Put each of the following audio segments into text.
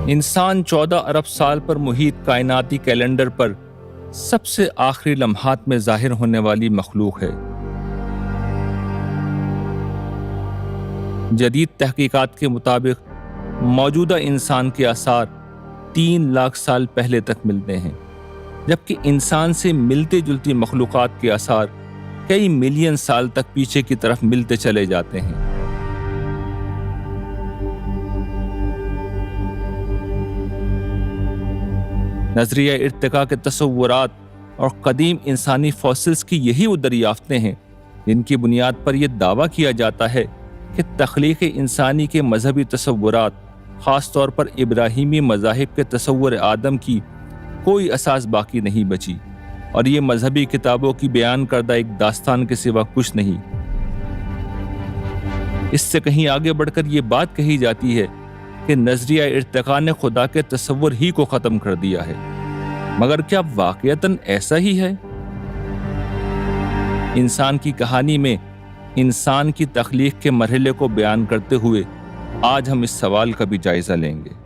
انسان 14 ارب سال پر محیط کائناتی کیلنڈر پر سب سے آخری لمحات میں ظاہر ہونے والی مخلوق ہے۔ جدید تحقیقات کے مطابق موجودہ انسان کے آثار 3 لاکھ سال پہلے تک ملتے ہیں، جبکہ انسان سے ملتے جلتی مخلوقات کے آثار کئی ملین سال تک پیچھے کی طرف ملتے چلے جاتے ہیں۔ نظریہ ارتقاء کے تصورات اور قدیم انسانی فوسلز کی یہی وہ دریافتیں ہیں جن کی بنیاد پر یہ دعویٰ کیا جاتا ہے کہ تخلیق انسانی کے مذہبی تصورات، خاص طور پر ابراہیمی مذاہب کے تصور آدم کی کوئی اساس باقی نہیں بچی، اور یہ مذہبی کتابوں کی بیان کردہ ایک داستان کے سوا کچھ نہیں۔ اس سے کہیں آگے بڑھ کر یہ بات کہی جاتی ہے کہ نظریہ ارتقاء نے خدا کے تصور ہی کو ختم کر دیا ہے، مگر کیا واقعتاً ایسا ہی ہے؟ انسان کی کہانی میں انسان کی تخلیق کے مرحلے کو بیان کرتے ہوئے آج ہم اس سوال کا بھی جائزہ لیں گے۔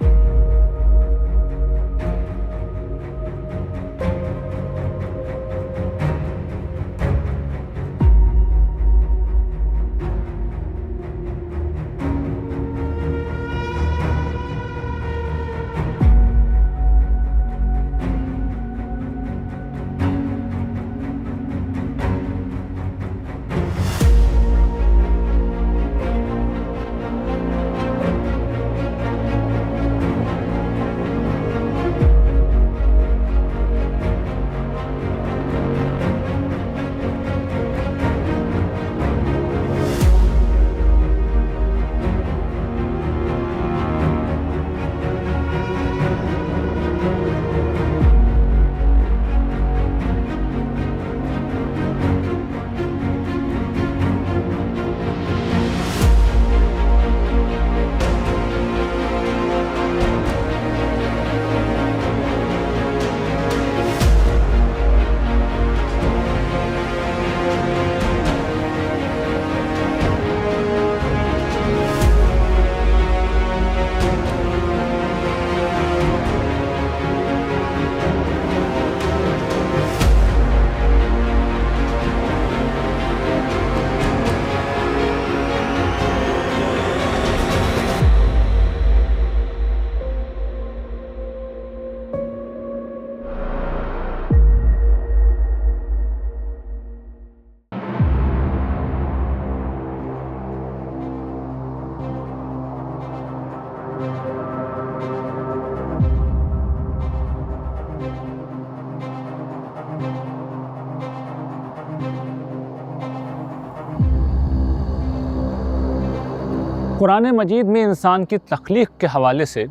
قرآن مجید میں انسان کی تخلیق کے حوالے سے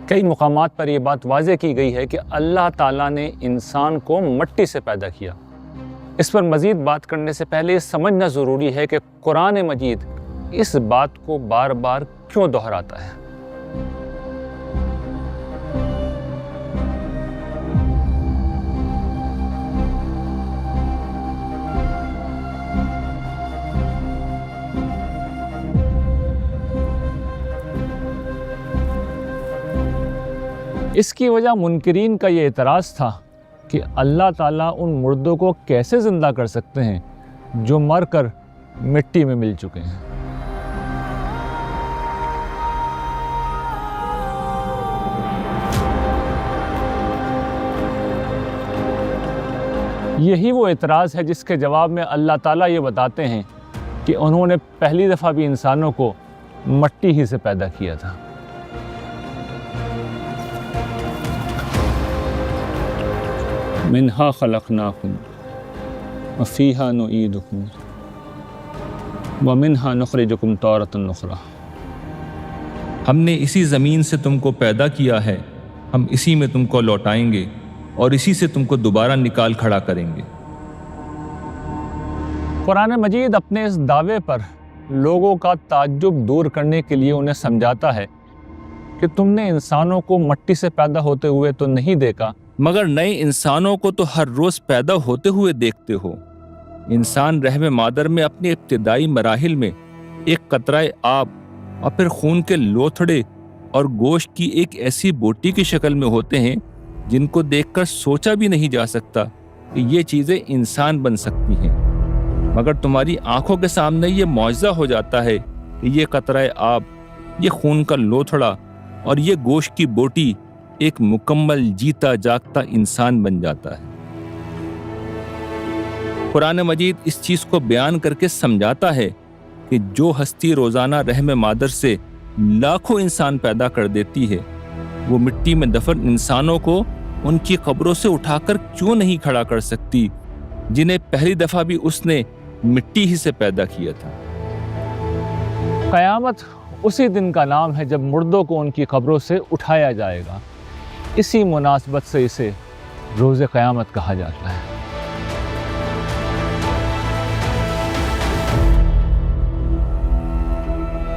کئی مقامات پر یہ بات واضح کی گئی ہے کہ اللہ تعالیٰ نے انسان کو مٹی سے پیدا کیا۔ اس پر مزید بات کرنے سے پہلے یہ سمجھنا ضروری ہے کہ قرآن مجید اس بات کو بار بار کیوں دہراتا ہے۔ اس کی وجہ منکرین کا یہ اعتراض تھا کہ اللہ تعالیٰ ان مردوں کو کیسے زندہ کر سکتے ہیں جو مر کر مٹی میں مل چکے ہیں۔ یہی وہ اعتراض ہے جس کے جواب میں اللہ تعالیٰ یہ بتاتے ہیں کہ انہوں نے پہلی دفعہ بھی انسانوں کو مٹی ہی سے پیدا کیا تھا۔ منہا خلقناکم وفیہا نعیدکم ومنہا نخرجکم تارۃ اخری۔ ہم نے اسی زمین سے تم کو پیدا کیا ہے، ہم اسی میں تم کو لوٹائیں گے اور اسی سے تم کو دوبارہ نکال کھڑا کریں گے۔ قرآن مجید اپنے اس دعوے پر لوگوں کا تعجب دور کرنے کے لیے انہیں سمجھاتا ہے کہ تم نے انسانوں کو مٹی سے پیدا ہوتے ہوئے تو نہیں دیکھا، مگر نئے انسانوں کو تو ہر روز پیدا ہوتے ہوئے دیکھتے ہو۔ انسان رحم مادر میں اپنے ابتدائی مراحل میں ایک قطرہ آب اور پھر خون کے لوتھڑے اور گوشت کی ایک ایسی بوٹی کی شکل میں ہوتے ہیں جن کو دیکھ کر سوچا بھی نہیں جا سکتا کہ یہ چیزیں انسان بن سکتی ہیں، مگر تمہاری آنکھوں کے سامنے یہ معجزہ ہو جاتا ہے کہ یہ قطرہ آب، یہ خون کا لوتھڑا اور یہ گوشت کی بوٹی ایک مکمل جیتا جاگتا انسان بن جاتا ہے۔ قرآن مجید اس چیز کو بیان کر کے سمجھاتا ہے کہ جو ہستی روزانہ رحم مادر سے لاکھوں انسان پیدا کر دیتی ہے، وہ مٹی میں دفن انسانوں کو ان کی قبروں سے اٹھا کر کیوں نہیں کھڑا کر سکتی جنہیں پہلی دفعہ بھی اس نے مٹی ہی سے پیدا کیا تھا۔ قیامت اسی دن کا نام ہے جب مردوں کو ان کی قبروں سے اٹھایا جائے گا۔ اسی مناسبت سے اسے روز قیامت کہا جاتا ہے۔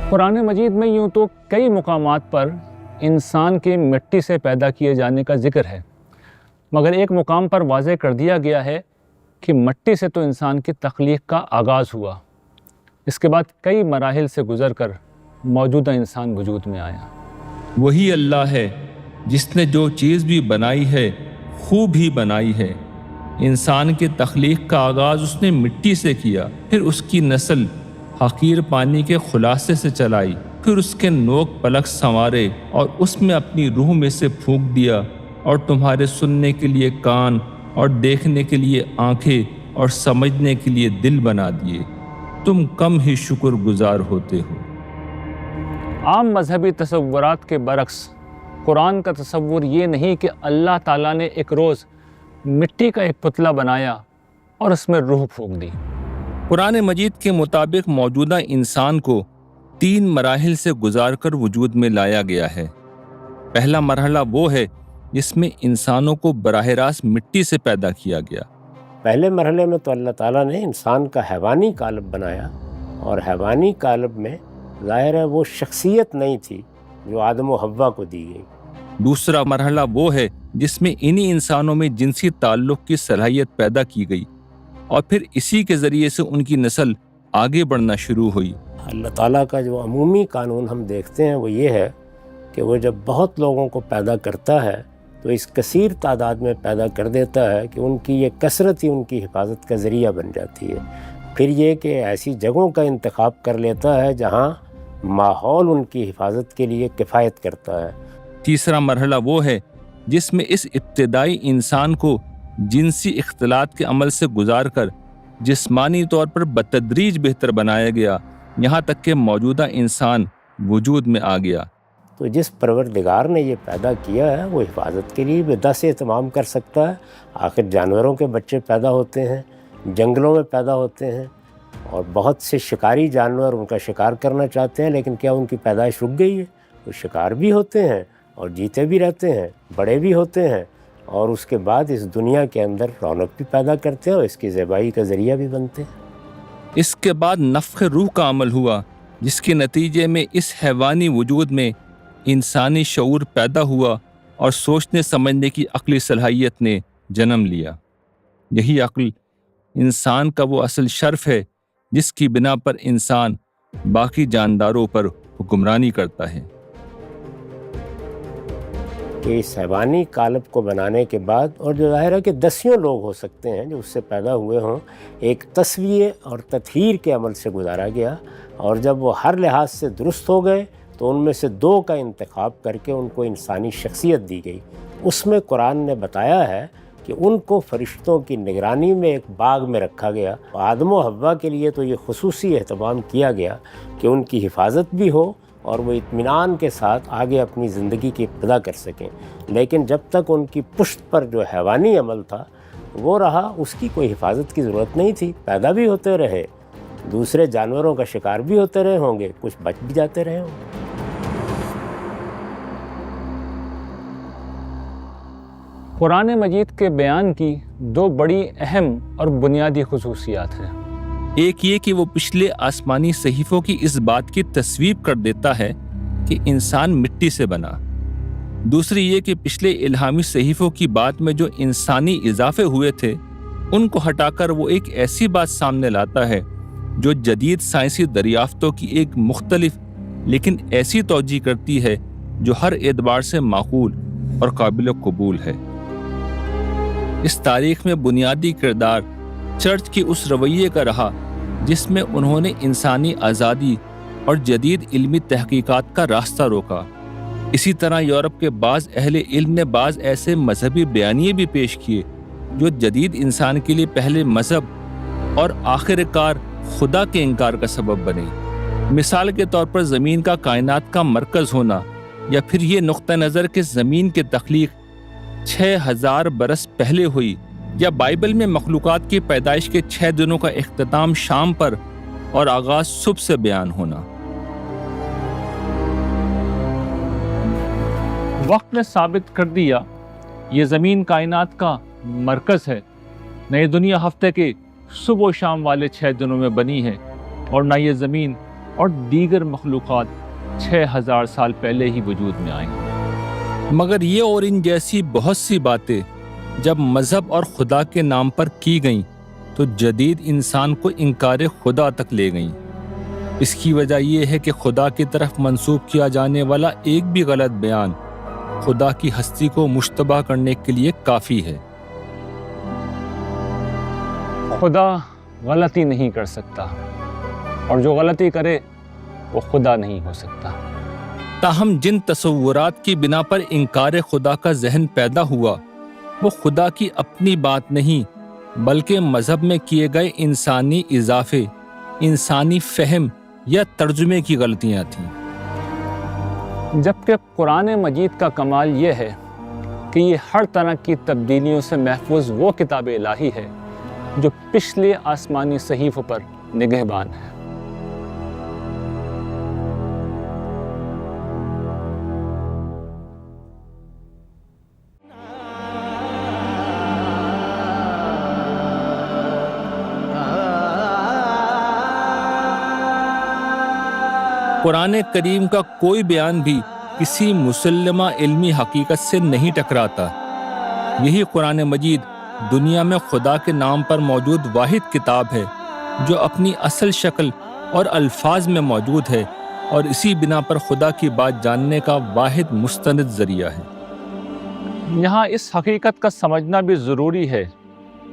قرآن مجید میں یوں تو کئی مقامات پر انسان کے مٹی سے پیدا کیے جانے کا ذکر ہے، مگر ایک مقام پر واضح کر دیا گیا ہے کہ مٹی سے تو انسان کی تخلیق کا آغاز ہوا، اس کے بعد کئی مراحل سے گزر کر موجودہ انسان وجود میں آیا۔ وہی اللہ ہے جس نے جو چیز بھی بنائی ہے خوب ہی بنائی ہے۔ انسان کی تخلیق کا آغاز اس نے مٹی سے کیا، پھر اس کی نسل حقیر پانی کے خلاصے سے چلائی، پھر اس کے نوک پلک سنوارے اور اس میں اپنی روح میں سے پھونک دیا، اور تمہارے سننے کے لیے کان اور دیکھنے کے لیے آنکھیں اور سمجھنے کے لیے دل بنا دیے۔ تم کم ہی شکر گزار ہوتے ہو۔ عام مذہبی تصورات کے برعکس قرآن کا تصور یہ نہیں کہ اللہ تعالیٰ نے ایک روز مٹی کا ایک پتلا بنایا اور اس میں روح پھونک دی۔ قرآن مجید کے مطابق موجودہ انسان کو 3 مراحل سے گزار کر وجود میں لایا گیا ہے۔ پہلا مرحلہ وہ ہے جس میں انسانوں کو براہ راست مٹی سے پیدا کیا گیا۔ پہلے مرحلے میں تو اللہ تعالیٰ نے انسان کا حیوانی قالب بنایا، اور حیوانی قالب میں ظاہر ہے وہ شخصیت نہیں تھی جو آدم و حوا کو دی گئی۔ دوسرا مرحلہ وہ ہے جس میں انہی انسانوں میں جنسی تعلق کی صلاحیت پیدا کی گئی، اور پھر اسی کے ذریعے سے ان کی نسل آگے بڑھنا شروع ہوئی۔ اللہ تعالیٰ کا جو عمومی قانون ہم دیکھتے ہیں وہ یہ ہے کہ وہ جب بہت لوگوں کو پیدا کرتا ہے تو اس کثیر تعداد میں پیدا کر دیتا ہے کہ ان کی یہ کثرت ہی ان کی حفاظت کا ذریعہ بن جاتی ہے۔ پھر یہ کہ ایسی جگہوں کا انتخاب کر لیتا ہے جہاں ماحول ان کی حفاظت کے لیے کفایت کرتا ہے۔ تیسرا مرحلہ وہ ہے جس میں اس ابتدائی انسان کو جنسی اختلاط کے عمل سے گزار کر جسمانی طور پر بتدریج بہتر بنایا گیا، یہاں تک کہ موجودہ انسان وجود میں آ گیا۔ تو جس پروردگار نے یہ پیدا کیا ہے وہ حفاظت کے لیے بے دس اہتمام کر سکتا ہے۔ آخر جانوروں کے بچے پیدا ہوتے ہیں، جنگلوں میں پیدا ہوتے ہیں، اور بہت سے شکاری جانور ان کا شکار کرنا چاہتے ہیں، لیکن کیا ان کی پیدائش رک گئی ہے؟ وہ شکار بھی ہوتے ہیں اور جیتے بھی رہتے ہیں، بڑے بھی ہوتے ہیں، اور اس کے بعد اس دنیا کے اندر رونق بھی پیدا کرتے ہیں اور اس کی زیبائی کا ذریعہ بھی بنتے ہیں۔ اس کے بعد نفخ روح کا عمل ہوا، جس کے نتیجے میں اس حیوانی وجود میں انسانی شعور پیدا ہوا اور سوچنے سمجھنے کی عقلی صلاحیت نے جنم لیا۔ یہی عقل انسان کا وہ اصل شرف ہے جس کی بنا پر انسان باقی جانداروں پر حکمرانی کرتا ہے۔ کہ اس حیوانی قالب کو بنانے کے بعد، اور جو ظاہر ہے کہ دسیوں لوگ ہو سکتے ہیں جو اس سے پیدا ہوئے ہوں، ایک تصفیے اور تطہیر کے عمل سے گزارا گیا، اور جب وہ ہر لحاظ سے درست ہو گئے تو ان میں سے 2 کا انتخاب کر کے ان کو انسانی شخصیت دی گئی۔ اس میں قرآن نے بتایا ہے کہ ان کو فرشتوں کی نگرانی میں ایک باغ میں رکھا گیا۔ آدم و حوا کے لیے تو یہ خصوصی اہتمام کیا گیا کہ ان کی حفاظت بھی ہو اور وہ اطمینان کے ساتھ آگے اپنی زندگی کی ابتدا کر سکیں، لیکن جب تک ان کی پشت پر جو حیوانی عمل تھا وہ رہا، اس کی کوئی حفاظت کی ضرورت نہیں تھی۔ پیدا بھی ہوتے رہے، دوسرے جانوروں کا شکار بھی ہوتے رہے ہوں گے، کچھ بچ بھی جاتے رہے ہوں گے۔ قرآن مجید کے بیان کی 2 بڑی اہم اور بنیادی خصوصیات ہیں۔ ایک یہ کہ وہ پچھلے آسمانی صحیفوں کی اس بات کی تصویب کر دیتا ہے کہ انسان مٹی سے بنا۔ دوسری یہ کہ پچھلے الہامی صحیفوں کی بات میں جو انسانی اضافے ہوئے تھے ان کو ہٹا کر وہ ایک ایسی بات سامنے لاتا ہے جو جدید سائنسی دریافتوں کی ایک مختلف لیکن ایسی توجہ کرتی ہے جو ہر اعتبار سے معقول اور قابل قبول ہے۔ اس تاریخ میں بنیادی کردار چرچ کی اس رویے کا رہا جس میں انہوں نے انسانی آزادی اور جدید علمی تحقیقات کا راستہ روکا۔ اسی طرح یورپ کے بعض اہل علم نے بعض ایسے مذہبی بیانیے بھی پیش کیے جو جدید انسان کے لیے پہلے مذہب اور آخر کار خدا کے انکار کا سبب بنے۔ مثال کے طور پر زمین کا کائنات کا مرکز ہونا، یا پھر یہ نقطہ نظر کہ زمین کی تخلیق 6000 برس پہلے ہوئی، یا بائبل میں مخلوقات کی پیدائش کے 6 دنوں کا اختتام شام پر اور آغاز صبح سے بیان ہونا۔ وقت نے ثابت کر دیا یہ زمین کائنات کا مرکز ہے۔ نئی دنیا ہفتے کے صبح و شام والے 6 دنوں میں بنی ہے، اور نہ یہ زمین اور دیگر مخلوقات 6000 سال پہلے ہی وجود میں آئیں۔ مگر یہ اور ان جیسی بہت سی باتیں جب مذہب اور خدا کے نام پر کی گئیں تو جدید انسان کو انکار خدا تک لے گئیں۔ اس کی وجہ یہ ہے کہ خدا کی طرف منسوب کیا جانے والا ایک بھی غلط بیان خدا کی ہستی کو مشتبہ کرنے کے لیے کافی ہے۔ خدا غلطی نہیں کر سکتا، اور جو غلطی کرے وہ خدا نہیں ہو سکتا۔ تاہم جن تصورات کی بنا پر انکار خدا کا ذہن پیدا ہوا وہ خدا کی اپنی بات نہیں بلکہ مذہب میں کیے گئے انسانی اضافے، انسانی فہم یا ترجمے کی غلطیاں تھیں۔ جبکہ قرآن مجید کا کمال یہ ہے کہ یہ ہر طرح کی تبدیلیوں سے محفوظ وہ کتاب الہی ہے جو پچھلے آسمانی صحیفوں پر نگہبان ہے۔ قرآن کریم کا کوئی بیان بھی کسی مسلمہ علمی حقیقت سے نہیں ٹکراتا۔ یہی قرآن مجید دنیا میں خدا کے نام پر موجود واحد کتاب ہے جو اپنی اصل شکل اور الفاظ میں موجود ہے، اور اسی بنا پر خدا کی بات جاننے کا واحد مستند ذریعہ ہے۔ یہاں اس حقیقت کا سمجھنا بھی ضروری ہے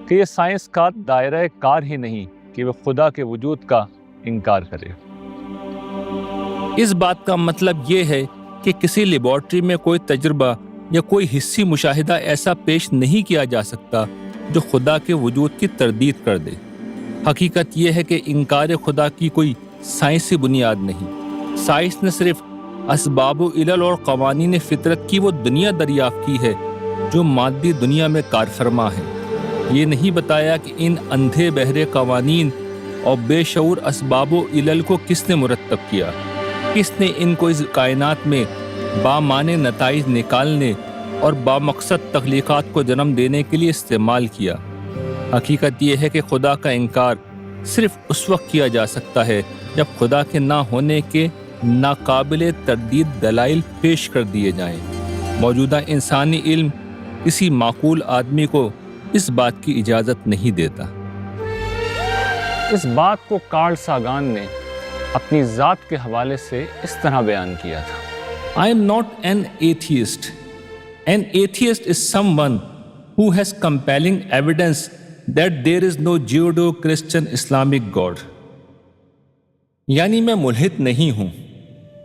کہ یہ سائنس کا دائرہ کار ہی نہیں کہ وہ خدا کے وجود کا انکار کرے۔ اس بات کا مطلب یہ ہے کہ کسی لیبارٹری میں کوئی تجربہ یا کوئی حسی مشاہدہ ایسا پیش نہیں کیا جا سکتا جو خدا کے وجود کی تردید کر دے۔ حقیقت یہ ہے کہ انکار خدا کی کوئی سائنسی بنیاد نہیں۔ سائنس نے صرف اسباب و علل اور قوانین فطرت کی وہ دنیا دریافت کی ہے جو مادی دنیا میں کار فرما ہے۔ یہ نہیں بتایا کہ ان اندھے بہرے قوانین اور بے شعور اسباب و علل کو کس نے مرتب کیا، کس نے ان کو اس کائنات میں بامعنی نتائج نکالنے اور بامقصد تخلیقات کو جنم دینے کے لیے استعمال کیا۔ حقیقت یہ ہے کہ خدا کا انکار صرف اس وقت کیا جا سکتا ہے جب خدا کے نہ ہونے کے ناقابل تردید دلائل پیش کر دیے جائیں۔ موجودہ انسانی علم کسی معقول آدمی کو اس بات کی اجازت نہیں دیتا۔ اس بات کو کارل ساگان نے اپنی ذات کے حوالے سے اس طرح بیان کیا تھا: I am not an atheist. An atheist is someone who has compelling evidence that there is no Judeo-Christian Islamic God. یعنی میں ملحد نہیں ہوں۔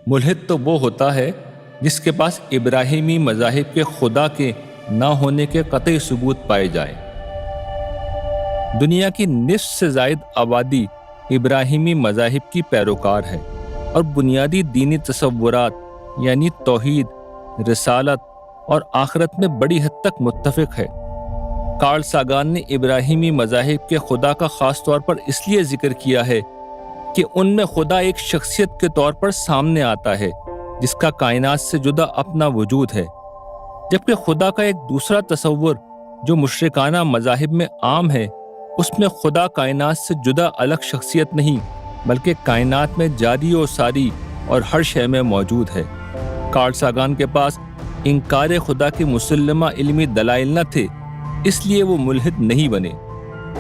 ملحد تو وہ ہوتا ہے جس کے پاس ابراہیمی مذاہب کے خدا کے نہ ہونے کے قطعی ثبوت پائے جائے۔ دنیا کی نصف سے زائد آبادی ابراہیمی مذاہب کی پیروکار ہے اور بنیادی دینی تصورات یعنی توحید، رسالت اور آخرت میں بڑی حد تک متفق ہے۔ کارل ساگان نے ابراہیمی مذاہب کے خدا کا خاص طور پر اس لیے ذکر کیا ہے کہ ان میں خدا ایک شخصیت کے طور پر سامنے آتا ہے جس کا کائنات سے جدا اپنا وجود ہے، جبکہ خدا کا ایک دوسرا تصور جو مشرکانہ مذاہب میں عام ہے، اس میں خدا کائنات سے جدا الگ شخصیت نہیں بلکہ کائنات میں جاری و ساری اور ہر شے میں موجود ہے۔ کارل ساگان کے پاس انکار خدا کے مسلمہ علمی دلائل نہ تھے، اس لیے وہ ملحد نہیں بنے،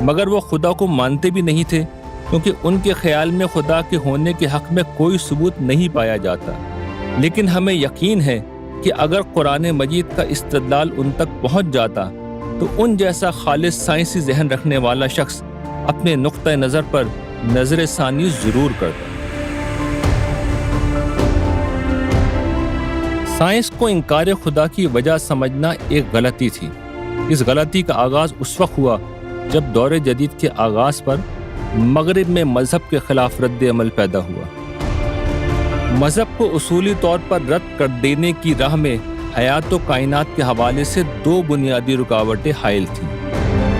مگر وہ خدا کو مانتے بھی نہیں تھے کیونکہ ان کے خیال میں خدا کے ہونے کے حق میں کوئی ثبوت نہیں پایا جاتا۔ لیکن ہمیں یقین ہے کہ اگر قرآن مجید کا استدلال ان تک پہنچ جاتا تو ان جیسا خالص سائنسی ذہن رکھنے والا شخص اپنے نقطۂ نظر پر نظر ثانی ضرور کرتا۔ سائنس کو انکار خدا کی وجہ سمجھنا ایک غلطی تھی۔ اس غلطی کا آغاز اس وقت ہوا جب دور جدید کے آغاز پر مغرب میں مذہب کے خلاف رد عمل پیدا ہوا۔ مذہب کو اصولی طور پر رد کر دینے کی راہ میں حیات و کائنات کے حوالے سے دو بنیادی رکاوٹیں حائل تھیں۔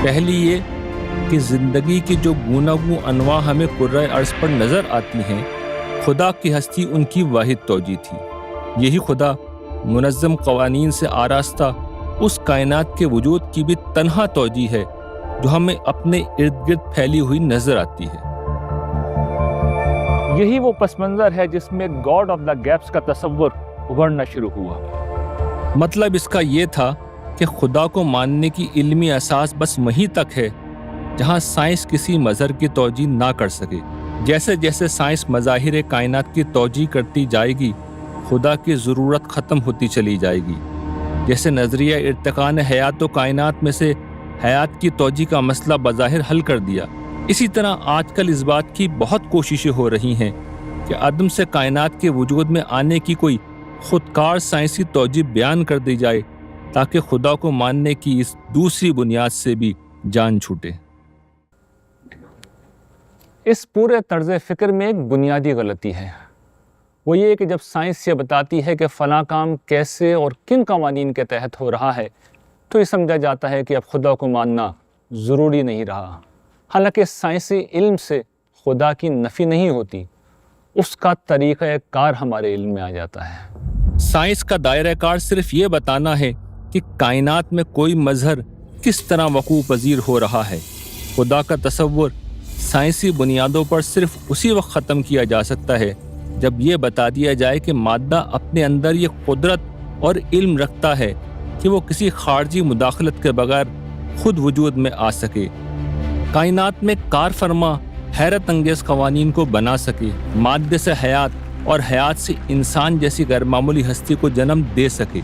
پہلی یہ کہ زندگی کی جو گوناگوں انواع ہمیں کرۂ ارض پر نظر آتی ہیں، خدا کی ہستی ان کی واحد توجیہ تھی۔ یہی خدا منظم قوانین سے آراستہ اس کائنات کے وجود کی بھی تنہا توجیہ ہے جو ہمیں اپنے ارد گرد پھیلی ہوئی نظر آتی ہے۔ یہی وہ پس منظر ہے جس میں گاڈ آف دا گیپس کا تصور ابھرنا شروع ہوا۔ مطلب اس کا یہ تھا کہ خدا کو ماننے کی علمی اساس بس وہیں تک ہے جہاں سائنس کسی مظہر کی توجیہ نہ کر سکے۔ جیسے جیسے سائنس مظاہر کائنات کی توجیہ کرتی جائے گی، خدا کی ضرورت ختم ہوتی چلی جائے گی۔ جیسے نظریہ ارتقاء نے حیات و کائنات میں سے حیات کی توجیہ کا مسئلہ بظاہر حل کر دیا، اسی طرح آج کل اس بات کی بہت کوششیں ہو رہی ہیں کہ عدم سے کائنات کے وجود میں آنے کی کوئی خودکار سائنسی توجیہ بیان کر دی جائے تاکہ خدا کو ماننے کی اس دوسری بنیاد سے بھی جان چھوٹے۔ اس پورے طرز فکر میں ایک بنیادی غلطی ہے، وہ یہ کہ جب سائنس یہ بتاتی ہے کہ فلاں کام کیسے اور کن قوانین کے تحت ہو رہا ہے تو یہ سمجھا جاتا ہے کہ اب خدا کو ماننا ضروری نہیں رہا۔ حالانکہ سائنسی علم سے خدا کی نفی نہیں ہوتی، اس کا طریقہ کار ہمارے علم میں آ جاتا ہے۔ سائنس کا دائرہ کار صرف یہ بتانا ہے کہ کائنات میں کوئی مظہر کس طرح وقوع پذیر ہو رہا ہے۔ خدا کا تصور سائنسی بنیادوں پر صرف اسی وقت ختم کیا جا سکتا ہے جب یہ بتا دیا جائے کہ مادہ اپنے اندر یہ قدرت اور علم رکھتا ہے کہ وہ کسی خارجی مداخلت کے بغیر خود وجود میں آ سکے، کائنات میں کار فرما حیرت انگیز قوانین کو بنا سکے، مادے سے حیات اور حیات سے انسان جیسی غیر معمولی ہستی کو جنم دے سکے۔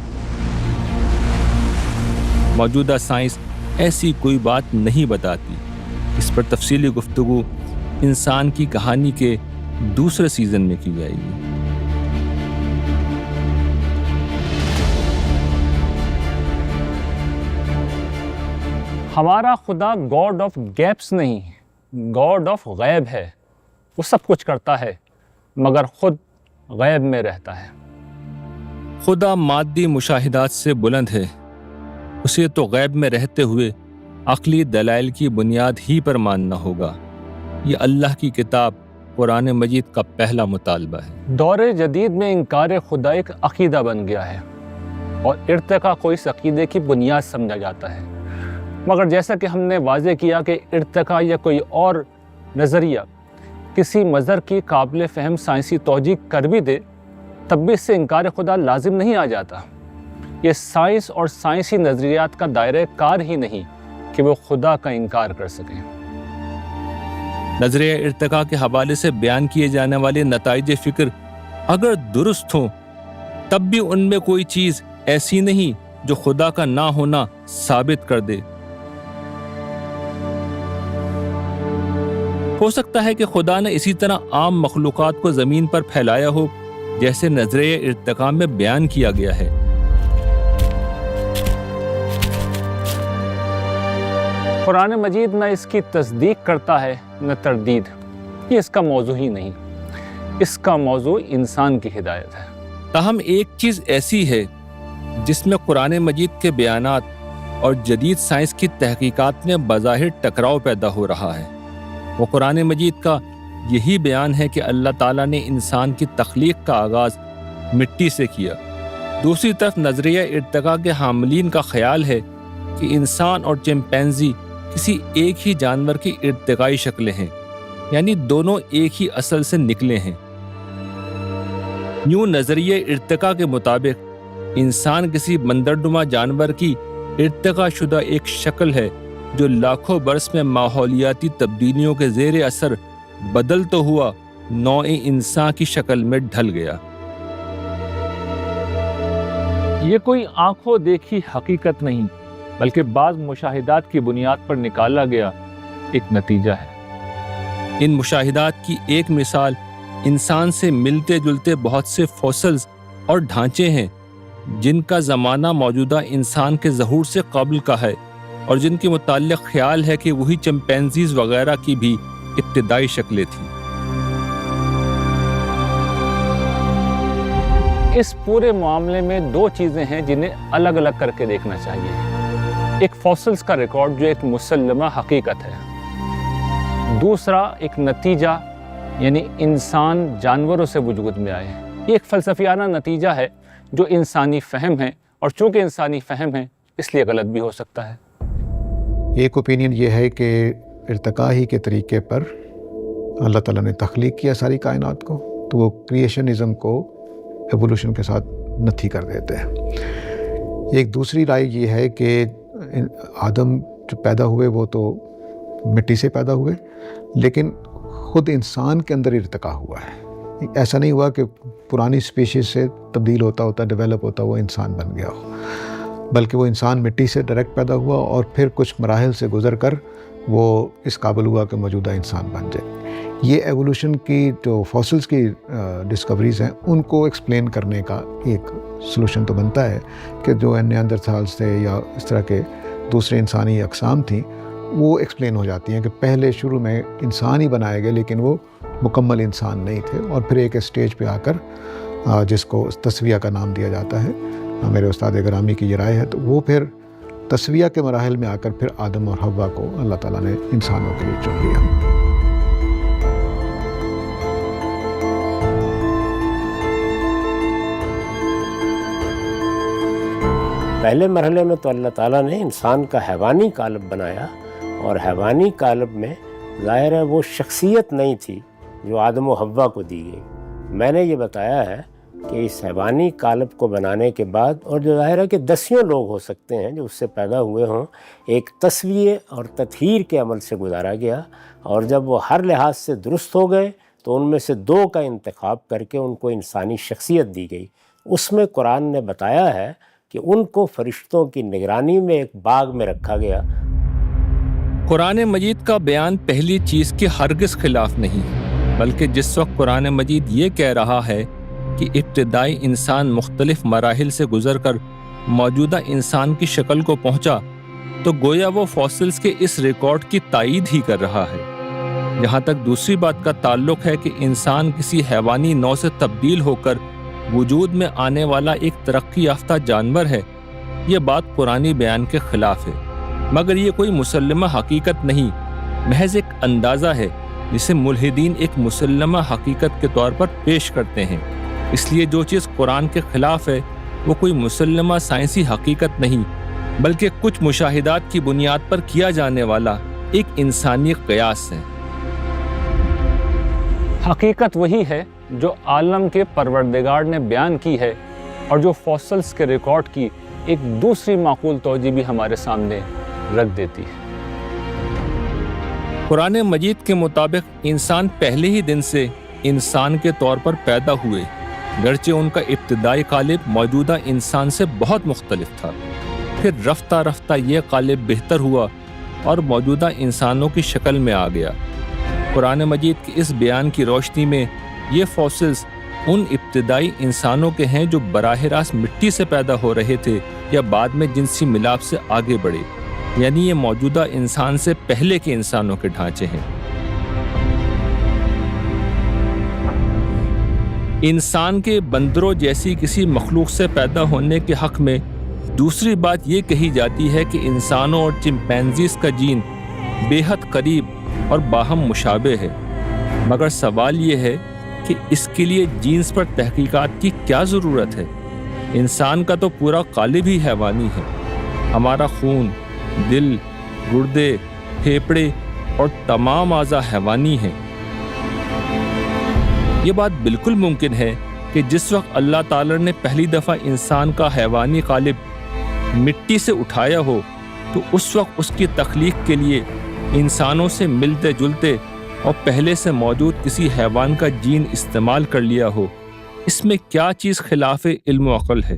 موجودہ سائنس ایسی کوئی بات نہیں بتاتی۔ اس پر تفصیلی گفتگو انسان کی کہانی کے دوسرے سیزن میں کی جائے گی۔ ہمارا خدا گاڈ آف گیپس نہیں، گاڈ آف غیب ہے۔ وہ سب کچھ کرتا ہے مگر خود غیب میں رہتا ہے۔ خدا مادی مشاہدات سے بلند ہے، اسے تو غیب میں رہتے ہوئے عقلی دلائل کی بنیاد ہی پر ماننا ہوگا۔ یہ اللہ کی کتاب قرآن مجید کا پہلا مطالبہ ہے۔ دور جدید میں انکار خدا ایک عقیدہ بن گیا ہے اور ارتقاء کو اس عقیدے کی بنیاد سمجھا جاتا ہے، مگر جیسا کہ ہم نے واضح کیا کہ ارتقاء یا کوئی اور نظریہ کسی مظہر کی قابل فہم سائنسی توجیہ کر بھی دے تب بھی اس سے انکار خدا لازم نہیں آ جاتا۔ یہ سائنس اور سائنسی نظریات کا دائرہ کار ہی نہیں کہ وہ خدا کا انکار کر سکیں۔ نظریہ ارتقاء کے حوالے سے بیان کیے جانے والے نتائج فکر اگر درست ہوں تب بھی ان میں کوئی چیز ایسی نہیں جو خدا کا نہ ہونا ثابت کر دے۔ ہو سکتا ہے کہ خدا نے اسی طرح عام مخلوقات کو زمین پر پھیلایا ہو جیسے نظریہ ارتقاء میں بیان کیا گیا ہے۔ قرآن مجید نہ اس کی تصدیق کرتا ہے نہ تردید، یہ اس کا موضوع ہی نہیں، اس کا موضوع انسان کی ہدایت ہے۔ تاہم ایک چیز ایسی ہے جس میں قرآن مجید کے بیانات اور جدید سائنس کی تحقیقات میں بظاہر ٹکراؤ پیدا ہو رہا ہے، وہ قرآن مجید کا یہی بیان ہے کہ اللہ تعالیٰ نے انسان کی تخلیق کا آغاز مٹی سے کیا۔ دوسری طرف نظریہ ارتقاء کے حاملین کا خیال ہے کہ انسان اور چمپینزی کسی ایک ہی جانور کی ارتقائی شکلیں ہیں، یعنی دونوں ایک ہی اصل سے نکلے ہیں۔ یوں نظریہ ارتقاء کے مطابق انسان کسی بندرنما جانور کی ارتقاء شدہ ایک شکل ہے جو لاکھوں برس میں ماحولیاتی تبدیلیوں کے زیر اثر بدل تو ہوا، نوع انسان کی شکل میں ڈھل گیا۔ یہ کوئی آنکھوں دیکھی حقیقت نہیں بلکہ بعض مشاہدات کی بنیاد پر نکالا گیا ایک نتیجہ ہے۔ ان مشاہدات کی ایک مثال انسان سے ملتے جلتے بہت سے فوسلز اور ڈھانچے ہیں جن کا زمانہ موجودہ انسان کے ظہور سے قبل کا ہے اور جن کے متعلق خیال ہے کہ وہی چمپینزیز وغیرہ کی بھی ابتدائی شکلیں تھیں۔ اس پورے معاملے میں دو چیزیں ہیں جنہیں الگ الگ کر کے دیکھنا چاہیے۔ ایک فوسلز کا ریکارڈ جو ایک مسلمہ حقیقت ہے، دوسرا ایک نتیجہ یعنی انسان جانوروں سے وجود میں آئے ہیں۔ یہ ایک فلسفیانہ نتیجہ ہے جو انسانی فہم ہے، اور چونکہ انسانی فہم ہے اس لیے غلط بھی ہو سکتا ہے۔ ایک اوپینین یہ ہے کہ ارتقاء ہی کے طریقے پر اللہ تعالیٰ نے تخلیق کیا ساری کائنات کو، تو وہ کریشنزم کو ایوولوشن کے ساتھ نتھی کر دیتے ہیں۔ ایک دوسری رائے یہ ہے کہ آدم جو پیدا ہوئے وہ تو مٹی سے پیدا ہوئے، لیکن خود انسان کے اندر ارتقاء ہوا ہے۔ ایسا نہیں ہوا کہ پرانی اسپیشیز سے تبدیل ہوتا ہوتا ڈیولپ ہوتا وہ انسان بن گیا ہو، بلکہ وہ انسان مٹی سے ڈائریکٹ پیدا ہوا اور پھر کچھ مراحل سے گزر کر وہ اس قابل ہوا کہ موجودہ انسان بن جائے۔ یہ ایوولوشن کی جو فاسلز کی ڈسکوریز ہیں ان کو ایکسپلین کرنے کا ایک سلوشن تو بنتا ہے کہ جو نیاندرتھالز تھے یا اس طرح کے دوسرے انسانی اقسام تھیں وہ ایکسپلین ہو جاتی ہیں کہ پہلے شروع میں انسان ہی بنائے گئے لیکن وہ مکمل انسان نہیں تھے، اور پھر ایک اسٹیج پہ آ کر جس کو تسویہ کا نام دیا جاتا ہے، میرے استاد گرامی کی یہ رائے ہے، تو وہ پھر تسویہ کے مراحل میں آ کر پھر آدم اور حوا کو اللہ تعالیٰ نے انسانوں کے لیے چن لیا۔ پہلے مرحلے میں تو اللہ تعالیٰ نے انسان کا حیوانی قالب بنایا، اور حیوانی قالب میں ظاہر ہے وہ شخصیت نہیں تھی جو آدم و حوا کو دی گئی۔ میں نے یہ بتایا ہے کہ اس حیوانی قالب کو بنانے کے بعد، اور جو ظاہر ہے کہ دسیوں لوگ ہو سکتے ہیں جو اس سے پیدا ہوئے ہوں، ایک تسویہ اور تطہیر کے عمل سے گزارا گیا، اور جب وہ ہر لحاظ سے درست ہو گئے تو ان میں سے دو کا انتخاب کر کے ان کو انسانی شخصیت دی گئی۔ اس میں قرآن نے بتایا ہے کہ ان کو فرشتوں کی نگرانی میں ایک باغ میں رکھا گیا۔ قرآن مجید کا بیان پہلی چیز کے ہرگز خلاف نہیں، بلکہ جس وقت قرآن مجید یہ کہہ رہا ہے کہ ابتدائی انسان مختلف مراحل سے گزر کر موجودہ انسان کی شکل کو پہنچا، تو گویا وہ فاسلز کے اس ریکارڈ کی تائید ہی کر رہا ہے۔ جہاں تک دوسری بات کا تعلق ہے کہ انسان کسی حیوانی نوع سے تبدیل ہو کر وجود میں آنے والا ایک ترقی یافتہ جانور ہے، یہ بات قرآنی بیان کے خلاف ہے، مگر یہ کوئی مسلمہ حقیقت نہیں، محض ایک اندازہ ہے جسے ملحدین ایک مسلمہ حقیقت کے طور پر پیش کرتے ہیں۔ اس لیے جو چیز قرآن کے خلاف ہے وہ کوئی مسلمہ سائنسی حقیقت نہیں، بلکہ کچھ مشاہدات کی بنیاد پر کیا جانے والا ایک انسانی قیاس ہے۔ حقیقت وہی ہے جو عالم کے پروردگار نے بیان کی ہے، اور جو فاسلز کے ریکارڈ کی ایک دوسری معقول توجہ بھی ہمارے سامنے رکھ دیتی ہے۔ قرآن مجید کے مطابق انسان پہلے ہی دن سے انسان کے طور پر پیدا ہوئے، گرچہ ان کا ابتدائی قالب موجودہ انسان سے بہت مختلف تھا۔ پھر رفتہ رفتہ یہ قالب بہتر ہوا اور موجودہ انسانوں کی شکل میں آ گیا۔ قرآن مجید کے اس بیان کی روشنی میں یہ فاسلز ان ابتدائی انسانوں کے ہیں جو براہ راست مٹی سے پیدا ہو رہے تھے یا بعد میں جنسی ملاپ سے آگے بڑھے، یعنی یہ موجودہ انسان سے پہلے کے انسانوں کے ڈھانچے ہیں۔ انسان کے بندروں جیسی کسی مخلوق سے پیدا ہونے کے حق میں دوسری بات یہ کہی جاتی ہے کہ انسانوں اور چمپینزیز کا جین بے حد قریب اور باہم مشابہ ہے، مگر سوال یہ ہے کہ اس کے لیے جینز پر تحقیقات کی کیا ضرورت ہے؟ انسان کا تو پورا قالب ہی حیوانی ہے۔ ہمارا خون، دل، گردے، پھیپھڑے اور تمام اعضاء حیوانی ہیں۔ یہ بات بالکل ممکن ہے کہ جس وقت اللہ تعالی نے پہلی دفعہ انسان کا حیوانی قالب مٹی سے اٹھایا ہو تو اس وقت اس کی تخلیق کے لیے انسانوں سے ملتے جلتے اور پہلے سے موجود کسی حیوان کا جین استعمال کر لیا ہو۔ اس میں کیا چیز خلاف علم و عقل ہے؟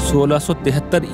1673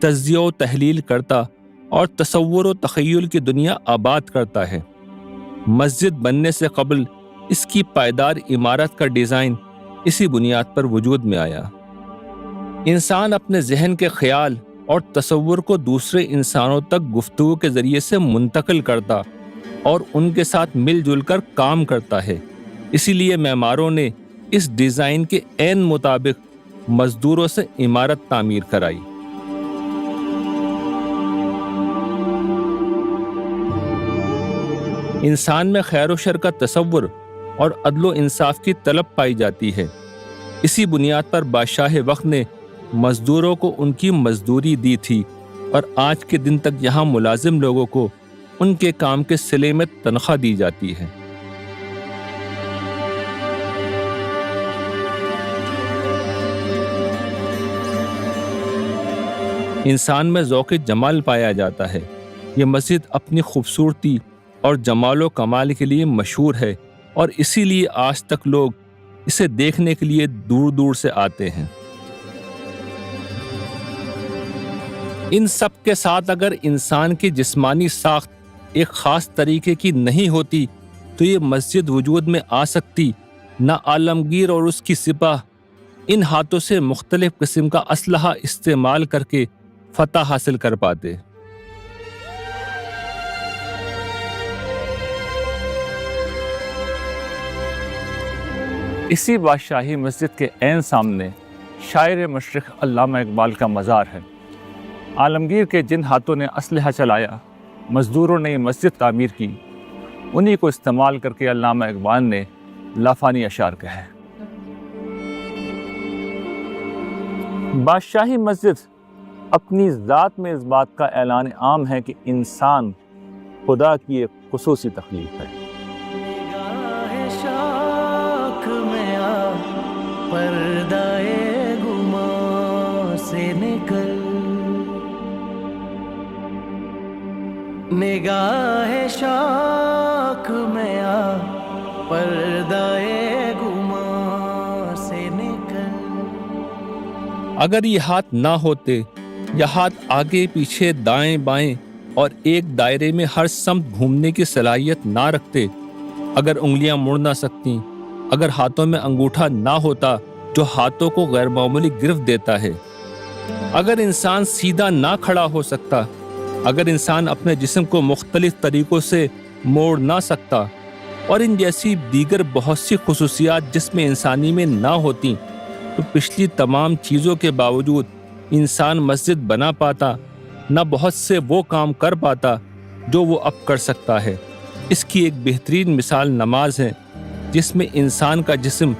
تجزیہ و تحلیل کرتا اور تصور و تخیل کی دنیا آباد کرتا ہے۔ مسجد بننے سے قبل اس کی پائیدار عمارت کا ڈیزائن اسی بنیاد پر وجود میں آیا۔ انسان اپنے ذہن کے خیال اور تصور کو دوسرے انسانوں تک گفتگو کے ذریعے سے منتقل کرتا اور ان کے ساتھ مل جل کر کام کرتا ہے۔ اسی لیے معماروں نے اس ڈیزائن کے عین مطابق مزدوروں سے عمارت تعمیر کرائی۔ انسان میں خیر و شر کا تصور اور عدل و انصاف کی طلب پائی جاتی ہے۔ اسی بنیاد پر بادشاہ وقت نے مزدوروں کو ان کی مزدوری دی تھی اور آج کے دن تک یہاں ملازم لوگوں کو ان کے کام کے صلے میں تنخواہ دی جاتی ہے۔ انسان میں ذوق جمال پایا جاتا ہے۔ یہ مسجد اپنی خوبصورتی اور جمال و کمال کے لیے مشہور ہے اور اسی لیے آج تک لوگ اسے دیکھنے کے لیے دور دور سے آتے ہیں۔ ان سب کے ساتھ اگر انسان کی جسمانی ساخت ایک خاص طریقے کی نہیں ہوتی تو یہ مسجد وجود میں آ سکتی نہ۔ عالمگیر اور اس کی سپاہ ان ہاتھوں سے مختلف قسم کا اسلحہ استعمال کر کے فتح حاصل کر پاتے۔ اسی بادشاہی مسجد کے عین سامنے شاعر مشرق علامہ اقبال کا مزار ہے۔ عالمگیر کے جن ہاتھوں نے اسلحہ چلایا، مزدوروں نے یہ مسجد تعمیر کی، انہی کو استعمال کر کے علامہ اقبال نے لافانی اشعار کہے۔ بادشاہی مسجد اپنی ذات میں اس بات کا اعلان عام ہے کہ انسان خدا کی ایک خصوصی تخلیق ہے۔ پردائے گماں سے نکل، نگاہ شاک میں آ، پردائے گماں سے نکل۔ اگر یہ ہاتھ نہ ہوتے، یہ ہاتھ آگے پیچھے دائیں بائیں اور ایک دائرے میں ہر سمت گھومنے کی صلاحیت نہ رکھتے، اگر انگلیاں مڑ نہ سکتی، اگر ہاتھوں میں انگوٹھا نہ ہوتا جو ہاتھوں کو غیر معمولی گرفت دیتا ہے، اگر انسان سیدھا نہ کھڑا ہو سکتا، اگر انسان اپنے جسم کو مختلف طریقوں سے موڑ نہ سکتا اور ان جیسی دیگر بہت سی خصوصیات جسم انسانی میں نہ ہوتی تو پچھلی تمام چیزوں کے باوجود انسان مسجد بنا پاتا نہ بہت سے وہ کام کر پاتا جو وہ اب کر سکتا ہے۔ اس کی ایک بہترین مثال نماز ہے، جس میں انسان کا جسم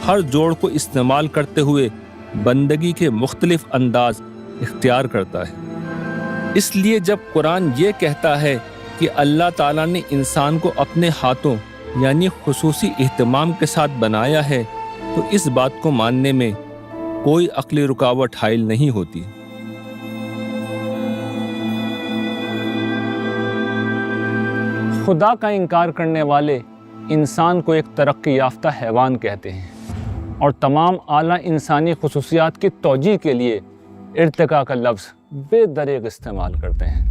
ہر جوڑ کو استعمال کرتے ہوئے بندگی کے مختلف انداز اختیار کرتا ہے۔ اس لیے جب قرآن یہ کہتا ہے کہ اللہ تعالیٰ نے انسان کو اپنے ہاتھوں یعنی خصوصی اہتمام کے ساتھ بنایا ہے تو اس بات کو ماننے میں کوئی عقلی رکاوٹ حائل نہیں ہوتی۔ خدا کا انکار کرنے والے انسان کو ایک ترقی یافتہ حیوان کہتے ہیں اور تمام اعلیٰ انسانی خصوصیات کی توجیہ کے لیے ارتقاء کا لفظ بے دریغ استعمال کرتے ہیں۔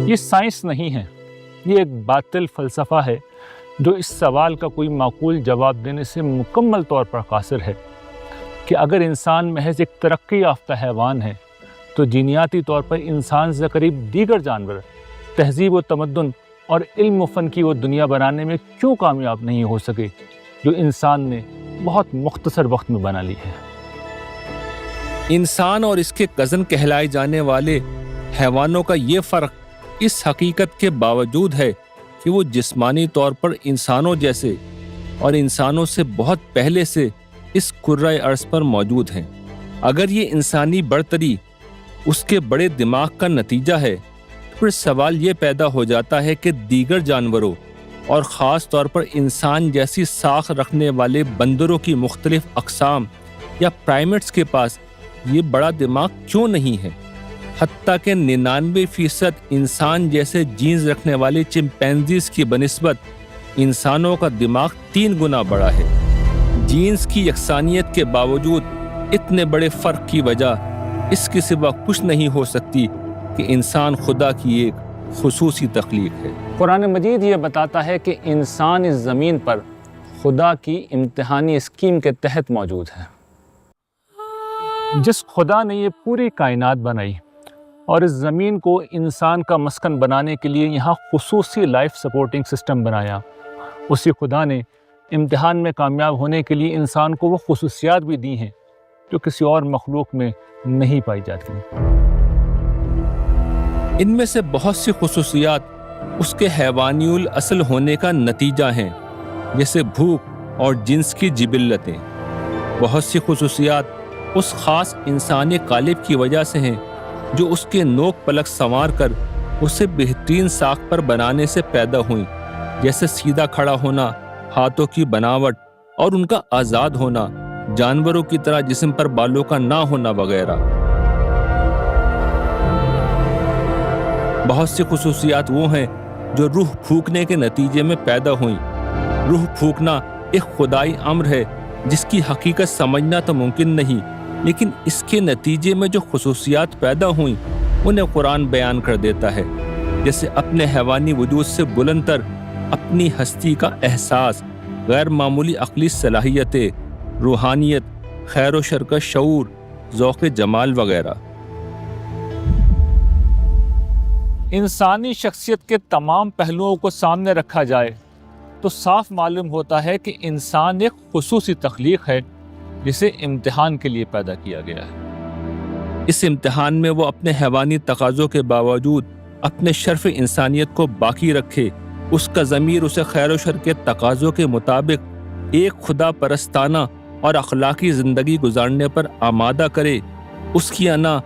یہ سائنس نہیں ہے، یہ ایک باطل فلسفہ ہے جو اس سوال کا کوئی معقول جواب دینے سے مکمل طور پر قاصر ہے کہ اگر انسان محض ایک ترقی یافتہ حیوان ہے تو جینیاتی طور پر انسان سے قریب دیگر جانور تہذیب و تمدن اور علم و فن کی وہ دنیا بنانے میں کیوں کامیاب نہیں ہو سکے جو انسان نے بہت مختصر وقت میں بنا لی ہے۔ انسان اور اس کے کزن کہلائے جانے والے حیوانوں کا یہ فرق اس حقیقت کے باوجود ہے کہ وہ جسمانی طور پر انسانوں جیسے اور انسانوں سے بہت پہلے سے اس کرۂ ارض پر موجود ہیں۔ اگر یہ انسانی برتری اس کے بڑے دماغ کا نتیجہ ہے تو پھر سوال یہ پیدا ہو جاتا ہے کہ دیگر جانوروں اور خاص طور پر انسان جیسی ساخت رکھنے والے بندروں کی مختلف اقسام یا پرائمیٹس کے پاس یہ بڑا دماغ کیوں نہیں ہے؟ حتیٰ کہ 99% انسان جیسے جینز رکھنے والی چمپینزیز کی بنسبت انسانوں کا دماغ 3 گنا بڑا ہے۔ جینز کی یکسانیت کے باوجود اتنے بڑے فرق کی وجہ اس کے سوا کچھ نہیں ہو سکتی کہ انسان خدا کی ایک خصوصی تخلیق ہے۔ قرآن مجید یہ بتاتا ہے کہ انسان اس زمین پر خدا کی امتحانی اسکیم کے تحت موجود ہے۔ جس خدا نے یہ پوری کائنات بنائی اور اس زمین کو انسان کا مسکن بنانے کے لیے یہاں خصوصی لائف سپورٹنگ سسٹم بنایا، اسی خدا نے امتحان میں کامیاب ہونے کے لیے انسان کو وہ خصوصیات بھی دی ہیں جو کسی اور مخلوق میں نہیں پائی جاتی۔ ان میں سے بہت سی خصوصیات اس کے حیوانی الاصل ہونے کا نتیجہ ہیں، جیسے بھوک اور جنس کی جبلتیں۔ بہت سی خصوصیات اس خاص انسانی قالب کی وجہ سے ہیں جو اس کے نوک پلک سنوار کر اسے بہترین ساخت پر بنانے سے پیدا ہوئیں، جیسے سیدھا کھڑا ہونا، ہاتھوں کی بناوٹ اور ان کا آزاد ہونا، جانوروں کی طرح جسم پر بالوں کا نہ ہونا وغیرہ۔ بہت سی خصوصیات وہ ہیں جو روح پھونکنے کے نتیجے میں پیدا ہوئیں۔ روح پھونکنا ایک خدائی امر ہے جس کی حقیقت سمجھنا تو ممکن نہیں، لیکن اس کے نتیجے میں جو خصوصیات پیدا ہوئیں انہیں قرآن بیان کر دیتا ہے، جیسے اپنے حیوانی وجود سے بلند تر اپنی ہستی کا احساس، غیر معمولی عقلی صلاحیتیں، روحانیت، خیر و شر کا شعور، ذوق جمال وغیرہ۔ انسانی شخصیت کے تمام پہلوؤں کو سامنے رکھا جائے تو صاف معلوم ہوتا ہے کہ انسان ایک خصوصی تخلیق ہے جسے امتحان کے لیے پیدا کیا گیا ہے۔ اس امتحان میں وہ اپنے حیوانی تقاضوں کے باوجود اپنے شرف انسانیت کو باقی رکھے، اس کا ضمیر اسے خیر و شر کے تقاضوں کے مطابق ایک خدا پرستانہ اور اخلاقی زندگی گزارنے پر آمادہ کرے، اس کی انا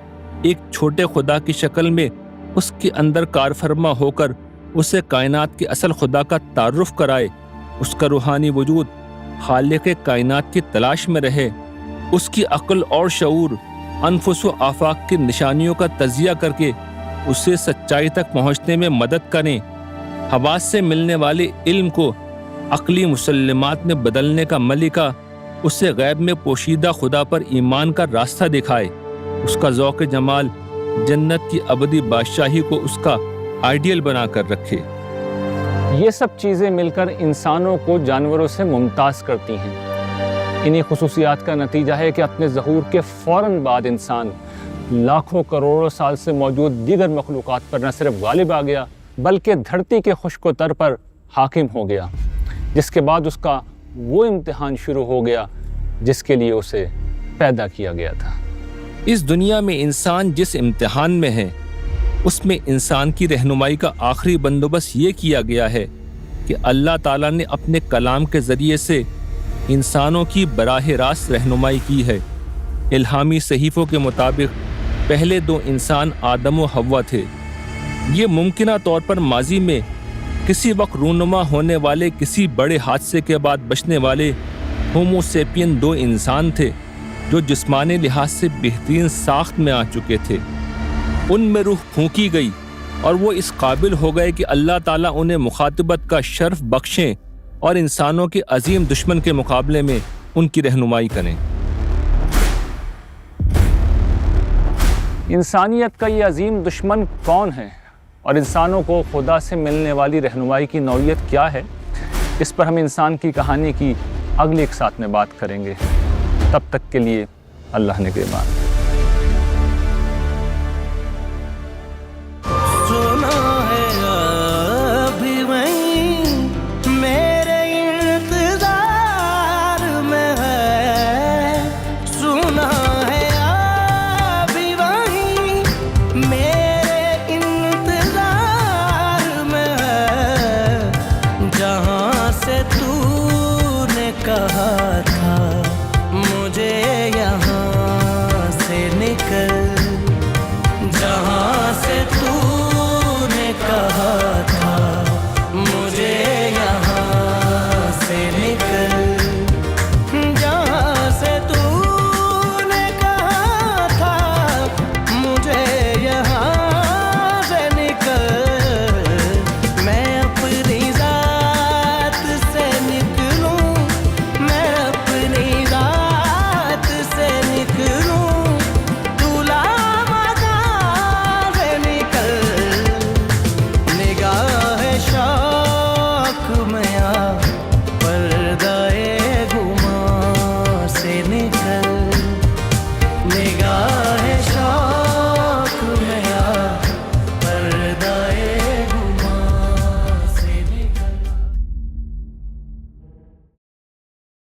ایک چھوٹے خدا کی شکل میں اس کے اندر کار فرما ہو کر اسے کائنات کے اصل خدا کا تعارف کرائے، اس کا روحانی وجود خالق کائنات کی تلاش میں رہے، اس کی عقل اور شعور انفس و آفاق کی نشانیوں کا تجزیہ کر کے اسے سچائی تک پہنچنے میں مدد کریں، حواس سے ملنے والے علم کو عقلی مسلمات میں بدلنے کا ملکہ اسے غیب میں پوشیدہ خدا پر ایمان کا راستہ دکھائے، اس کا ذوق جمال جنت کی ابدی بادشاہی کو اس کا آئیڈیل بنا کر رکھے۔ یہ سب چیزیں مل کر انسانوں کو جانوروں سے ممتاز کرتی ہیں۔ انہی خصوصیات کا نتیجہ ہے کہ اپنے ظہور کے فوراً بعد انسان لاکھوں کروڑوں سال سے موجود دیگر مخلوقات پر نہ صرف غالب آ گیا بلکہ دھرتی کے خشک و تر پر حاکم ہو گیا، جس کے بعد اس کا وہ امتحان شروع ہو گیا جس کے لیے اسے پیدا کیا گیا تھا۔ اس دنیا میں انسان جس امتحان میں ہے اس میں انسان کی رہنمائی کا آخری بندوبست یہ کیا گیا ہے کہ اللہ تعالیٰ نے اپنے کلام کے ذریعے سے انسانوں کی براہ راست رہنمائی کی ہے۔ الہامی صحیفوں کے مطابق پہلے 2 انسان آدم و حوا تھے۔ یہ ممکنہ طور پر ماضی میں کسی وقت رونما ہونے والے کسی بڑے حادثے کے بعد بچنے والے ہومو سیپین 2 انسان تھے جو جسمانی لحاظ سے بہترین ساخت میں آ چکے تھے۔ ان میں روح پھونکی گئی اور وہ اس قابل ہو گئے کہ اللہ تعالیٰ انہیں مخاطبت کا شرف بخشیں اور انسانوں کے عظیم دشمن کے مقابلے میں ان کی رہنمائی کریں۔ انسانیت کا یہ عظیم دشمن کون ہے اور انسانوں کو خدا سے ملنے والی رہنمائی کی نوعیت کیا ہے، اس پر ہم انسان کی کہانی کی اگلی ایک ساتھ میں بات کریں گے۔ تب تک کے لیے اللہ نگہبان۔